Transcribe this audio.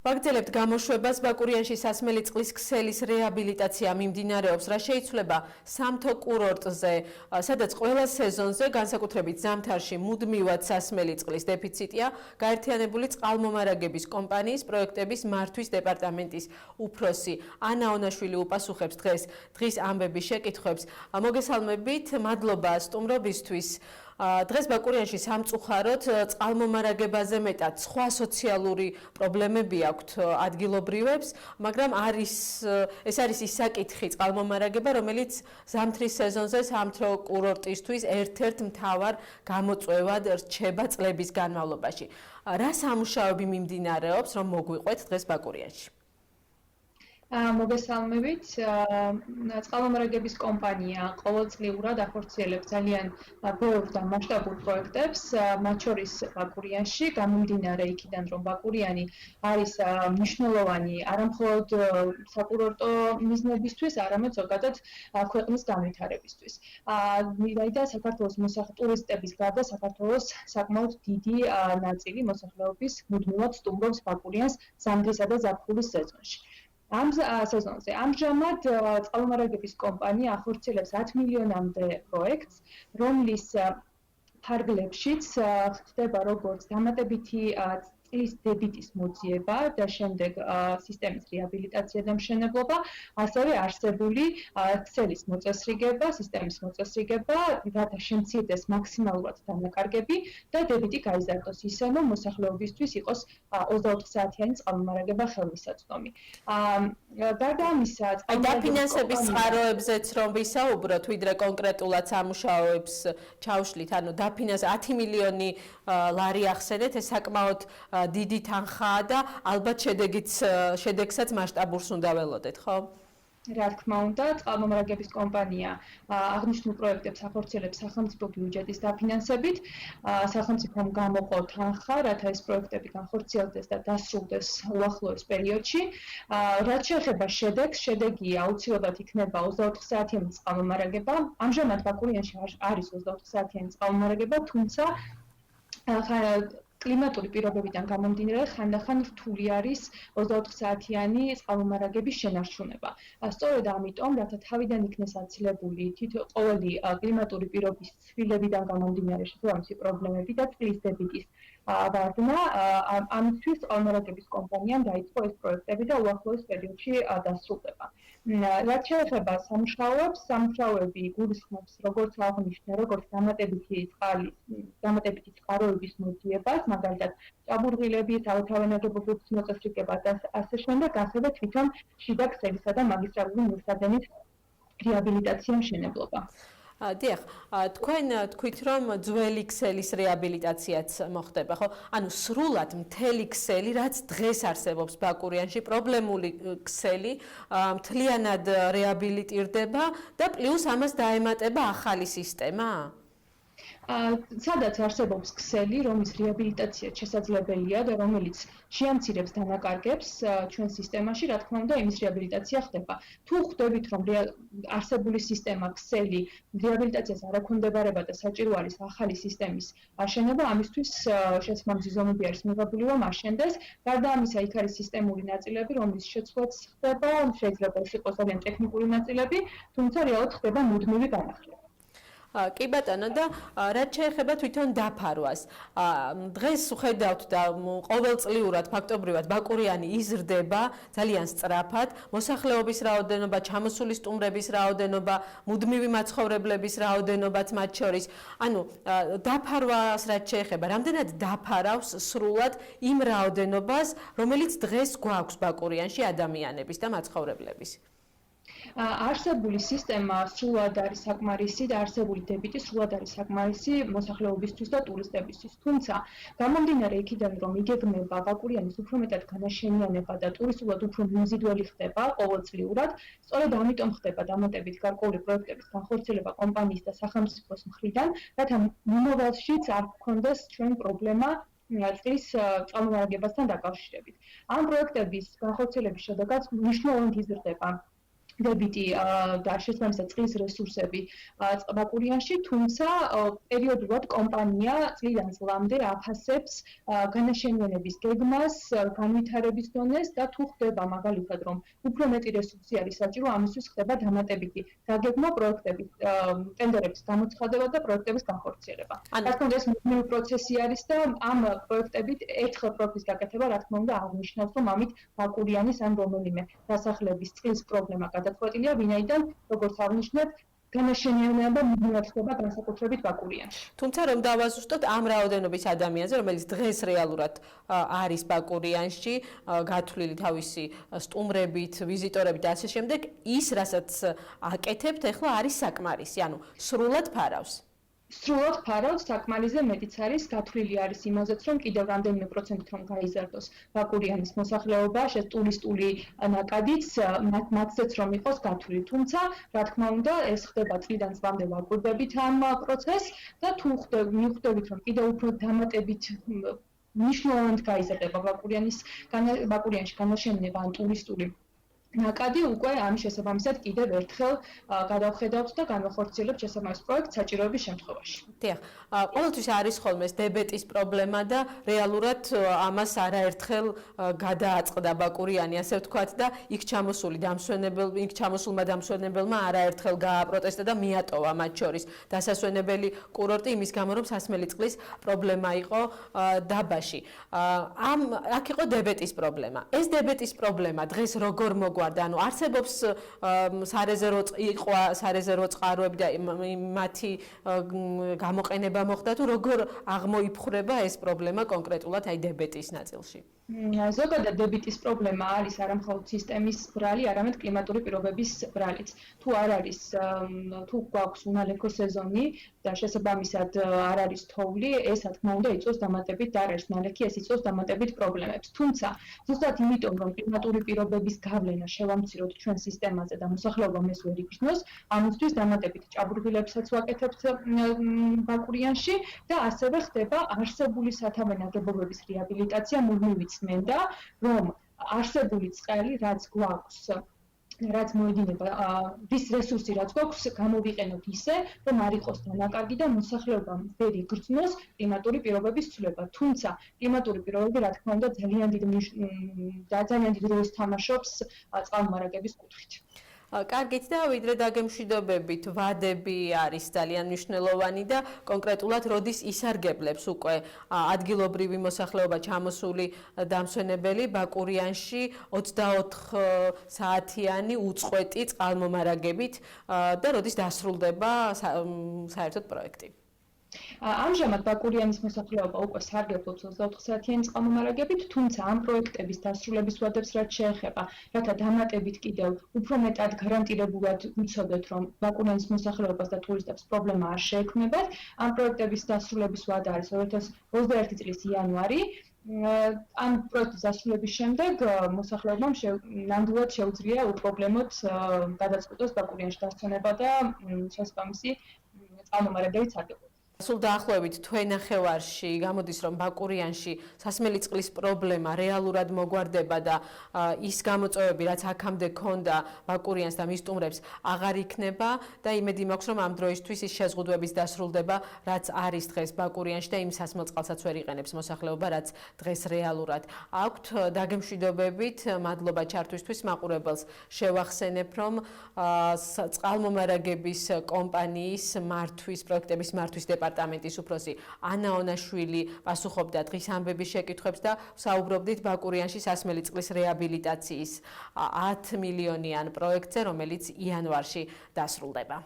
ვაგრძელებთ გამოშვებას ბაკურიანში სასმელი წყლის ქსელის რეაბილიტაცია მიმდინარეობს, რა შეიცვლება სამთო კურორტზე, სადაც ყველა სეზონზე, განსაკუთრებით ზამთარში, მუდმივად სასმელი წყლის დეფიციტია, გაერთიანებული წყალმომარაგების კომპანიის პროექტების მართვის დეპარტამენტის უფროსი ანა ონაშვილი უპასუხებს დღის ამბების შეკითხვებს. მოგესალმებით, მადლობა სტუმრობისთვის. დღეს ბაკურიანში სამწუხაროდ წყალმომარაგებაზე მეტად სხვა სოციალური პრობლემები აქვთ ადგილობრივებს, მაგრამ ეს არის ის საკითხი წყალმომარაგება, რომელიც ზამთრის სეზონზე სამთო კურორტისთვის ერთ-ერთ მთავარ გამოწვევად რჩება წლების განმავლობაში. რა სამუშაოები მიმდინარეობს, რომ მოგვიყვეთ დღეს ბაკურიანში? მოგესალმებით. წყალმომარაგების კომპანია ყოველწლიურად ახორციელებს ძალიან ბევრ და მასშტაბურ პროექტებს, მათ შორის ბაკურიანში, გამომდინარე იქიდან, რომ ბაკურიანი არის მნიშვნელოვანი არამხოლოდ საკურორტო მიზნებისთვის, არამედ ზოგადად ქვეყნის განვითარებისთვის. და საქართველოს ტურისტების გარდა საქართველოს საკმაოდ დიდი ნაწილი მოსახლეობის მუდმივად სტუმრობს ბაკურიანს ზამთრისა და ზაფხულის სეზონში. ამ სეზონზე ამჟამად წყალმომარაგების კომპანია ახორციელებს 10 მილიონამდე პროექტს, რომლის ფარგლებშიც ხდება როგორც დამატებითი წყლის დებიტის მოძიება და შემდეგ სისტემის რეაბილიტაცია და მშენებლობა, ასევე არსებული ქსელის მოწესრიგება, სისტემის მოწესრიგება, რათა შემცირდეს მაქსიმალურად დანაკარგები და დებიტი გაიზარდოს ისე, რომ მოსახლეობისთვის იყოს 24 საათიანი წყალმომარაგება ხელმისაწვდომი. გარდა ამისა, დაფინანსების წყაროებზეც რომ ვისაუბროთ, ვიდრე კონკრეტულად სამუშაოებს ჩავშლით, ანუ 10 მილიონი ლარი ახსენეთ, ეს საკმაოდ დიდი თანხაა და ალბათ შედეგსაც მასშტაბურს უნდა ველოდეთ, ხო? რა თქმა უნდა, წყალმომარაგების კომპანია აღნიშნულ პროექტებს ახორციელებს სახელმწიფო ბიუჯეტის დაფინანსებით. სახელმწიფომ გამოყო თანხა, რათა ეს პროექტები განხორციელდეს და დასრულდეს უახლოეს პერიოდში. რაც შეეხება შედეგს, შედეგი აუცილებლად იქნება 24 საათიანი წყალმომარაგება. ამჟამად ბაკურიანში არის 24 საათიანი წყალმომარაგება, თუმცა კლიმატური პირობებიდან გამომდინარე, ხანდახან რთული არის 24 საათიანი წყალმომარაგების შენარჩუნება. სწორედ ამიტომ, რათა თავიდან იქნეს აცილებული ყოველი კლიმატური პირობის ცვლილებიდან გამომდინარე შესაბამისი პრობლემები და წყლის დებიტის ვარდნა, ამისთვის წყალმომარაგების კომპანიამ დაიწყო ეს პროექტები და უახლოეს პერიოდში დასრულდება. რაც შეეხება სამუშაოებს, სამუშაოები გულისხმობს როგორც აღნიშნე, როგორც დამატებითი წყაროების მოძიებას, მაგალითად, ჭაბურღილების, ავთავენაგებობის მოწესრიგება და ასე შემდეგ, ასევე თვითონ შიდა ქსელისა და მაგისტრალური მილსადენის რეაბილიტაცია მშენებლობა. დიახ, თქვენ თქვით, რომ ძველი ქსელის რეაბილიტაციაც მოხდება, ხო? ანუ სრულად მთელი ქსელი, რაც დღეს არსებობს ბაკურიანში, პრობლემული ქსელი, მთლიანად რეაბილიტირდება და პლუს ამას დაემატება ახალი სისტემა? სადაც არსებობს ქსელი, რომლის რეაბილიტაცია შესაძლებელია და რომელიც შეამცირებს დანაკარგებს ჩვენ სისტემაში, რა თქმა უნდა, იმის რეაბილიტაცია ხდება. თუ ხვდებით, რომ არსებული სისტემა ქსელი რეაბილიტაციას არ ექვემდებარება და საჭირო არის ახალი სისტემის აშენება, ამისთვის შესაბამისი ზომები არის მიღებული, რომ აშენდეს. გარდა ამისა, იქ არის სისტემური ნაწილები, რომლის შეცვლაც ხდება, შეიძლება ეს იყოს ძალიან ტექნიკური ნაწილები, თუმცა რეალურად ხდება მუდმივი განახლება. კი ბატონო და რაც შეეხება თვითონ დაფარვას. დღეს ვხედავთ და ყოველწლიურად ფაქტობრივად ბაკურიანი იზრდება ძალიან სწრაფად, მოსახლეობის რაოდენობა, ჩამოსული სტუმრების რაოდენობა, მუდმივი მაცხოვრებლების რაოდენობაც მათ შორის. ანუ დაფარვას რაც შეეხება, რამდენად დაფარავს სრულად იმ რაოდენობას, რომელიც დღეს გვაქვს ბაკურიანში ადამიანების და მაცხოვრებლების. არსებული სისტემა სრულად არის საკმარისი და არსებული დებიტი სრულად არის საკმარისი მოსახლეობისთვის და ტურისტებისთვის. თუმცა, გამომდინარე იქიდან, რომ იგეგმება ბაკურიანის უფრო მეტად განაშენიანება და ტურისტულად უფრო მიმზიდველი ხდება ყოველწლიურად, სწორედ ამიტომ ხდება დამატებით გარკვეული პროექტების განხორციელება კომპანიის და სახელმწიფოს მხრიდან, რათა მომავალშიც არ გქონდეს ჩვენ პრობლემა წყლის წყალმომარაგებასთან დაკავშირებით. ამ პროექტების განხორციელების შედეგად მნიშვნელოვნად იზრდება დებიტი და შესაბამისად წყლის რესურსები ბაკურიანში, თუმცა პერიოდულად კომპანია წლიდან წლამდე აფასებს განაშენიანების გეგმას, განვითარების დონეს და თუ ხდება მაგალითად რომ უფრო მეტი რესურსი არის საჭირო, ამისთვის ხდება დამატებითი დაგეგმა პროექტების ტენდერების გამოცხადება და პროექტების განხორციელება. რა თქმა უნდა, ეს მუდმივი პროცესი არის და ამ პროექტებით ერთხელ პროექტის გაკეთება, რა თქმა უნდა, აღნიშნავს, რომ ამით ბაკურიანის ან რომელიმე დასახლების წყლის პრობლემა გადაწყვეტილია, ვინაიდან, როგორც აღნიშნეთ, განაშენიანება მუდმივად ხდება განსაკუთრებით ბაკურიანში. თუმცა რომ დავაზუსტოთ ამ რაოდენობის ადამიანზე, რომელიც დღეს რეალურად არის ბაკურიანში, გათვლილი თავისი სტუმრებით, ვიზიტორებით და ასე შემდეგ, ის რასაც აკეთებთ, ახლა არის საკმარისი, ანუ სრულად ფარავს. სრულად ფარავს, საკმარისზე მეტიც არის, გათვლილი არის იმაზეც, რომ კიდევ რამდენიმე პროცენტით რომ გაიზარდოს ბაკურიანის მოსახლეობა, ტურისტული ნაკადიც, მათზეც რომ იყოს გათვლილი. თუმცა, რა თქმა უნდა, ეს ხდება წლიდან წლამდე ვაკვირდებით ამ პროცესს და თუ მივხვდებით, რომ კიდევ უფრო დამატებით მნიშვნელოვნად გაიზარდება ბაკურიანში განაშენიანება ან ტურისტული ნაკადი, უკვე ამის შესაბამისად კიდევ ერთხელ გადავხედავთ და განვახორციელებთ შესაბამის პროექტს საჭიროების შემთხვევაში. დიახ, ყოველთვის არის ხოლმე ეს დებეტის პრობლემა და რეალურად ამას არაერთხელ გადააწყდა ბაკურიანი, ასე ვთქვათ და იქ ჩამოსულმა დამსვენებელმა არაერთხელ გააპროტესტა და მიატოვა მათ შორის დასასვენებელი კურორტი იმის გამო, რომ სასმელი წყლის პრობლემა იყო დაბაში. აქ იყო დებეტის პრობლემა. ეს დებეტის პრობლემა დღეს როგორ მოგვარდა, ანუ არსებობს სარეზერვო წყაროები და მათი გამოყენება მოხდა თუ როგორ აღმოიფხვრება ეს პრობლემა კონკრეტულად აი დებეტის ნაწილში? ზოგადად დებიტის პრობლემა არის არა მხოლოდ სისტემის ბრალი, არამედ კლიმატური პირობების ბრალიც. თუ არ არის, თუ გვაქვს უნალექო სეზონი და შესაბამისად არ არის თოვლი, ეს რა თქმა უნდა იწვევს დამატებით და არ არის ნალექი, ეს იწვევს დამატებით პრობლემებს. თუმცა, ზუსტად იმიტომ, რომ კლიმატური პირობების გავლენა შევამციროთ ჩვენ სისტემაზე და მოსახლეობამ ეს ვერ იგრძნოს, ამისთვის დამატებით ჭაბურღილებსაც ვაკეთებთ ბაკურიანში და ასევე ხდება არსებული სათავე ნაგებობების რეაბილიტაცია მუდმივი წმენდა, რომ არსებული წყალი, რაც გვაქვს, რაც მოედინება, რის რესურსი რაც გვაქვს, გამოვიყენოთ ისე, რომ არ იყოს დანაკარგი და მოსახლეობამ ვერ იგრძნოს კლიმატური პირობების ცვლილება. თუმცა, კლიმატური პირობები, რა თქმა უნდა, ძალიან დიდ როლს თამაშობს წყალმომარაგების კუთხით. კარგით და ვიდრე დაგემშვიდობებით, ვადები არის ძალიან მნიშვნელოვანი და კონკრეტულად როდის ისარგებლებს უკვე ადგილობრივი მოსახლეობა ჩამოსული დამსვენებელი ბაკურიანში 24 საათიანი უწყვეტი წყალმომარაგებით და როდის დასრულდება საერთოდ პროექტი? ამჟამად ბაკურიანის მოსახლეობა უკვე სარგებლობს 24 საათიანი წყალმომარაგებით, თუმცა ამ პროექტების დასრულების ვადებს რაც შეეხება, რათა დამატებით კიდევ უფრო მეტად გარანტირებულად ვიცოდეთ, რომ ბაკურიანის მოსახლეობას და ტურისტებს პრობლემა არ შეექმნებათ, ამ პროექტების დასრულების ვადა არის 2021 წლის იანვარი. ამ პროექტის დასრულების შემდეგ მოსახლეობამ ნამდვილად შეუძლია უპრობლემოდ გადაწყვეტოს ბაკურიანში დასვენება და შესაბამისი წყალმომარაგებით სარგებლობა. სულ დაახლოებით თვენახევარში გამოდის, რომ ბაკურიანში სასმელი წყლის პრობლემა რეალურად მოგვარდება და ის გამოწვევები, რაც აქამდე ქონდა ბაკურიანს და მის სტუმრებს, აღარ იქნება და იმედი მაქვს, რომ ამ დროისთვის ის შეზღუდვების დასრულდება, რაც არის დღეს ბაკურიანში და იმ სასმელ წყალსაც ვერ იყენებს მოსახლეობა, რაც დღეს რეალურად აქვთ. დაგემშვიდობებით, მადლობა ჩართვისთვის, მაყურებელს შევახსენებ, რომ წყალმომარაგების კომპანიის პროექტების მართვის დეპარტამენტის უფროსი ანა ონაშვილი პასუხობდა დღის ამბების შეკითხვებს და საუბრობდით ბაკურიანში სასმელი წყლის რეაბილიტაციის 10 მილიონიან პროექტზე, რომელიც იანვარში დასრულდება.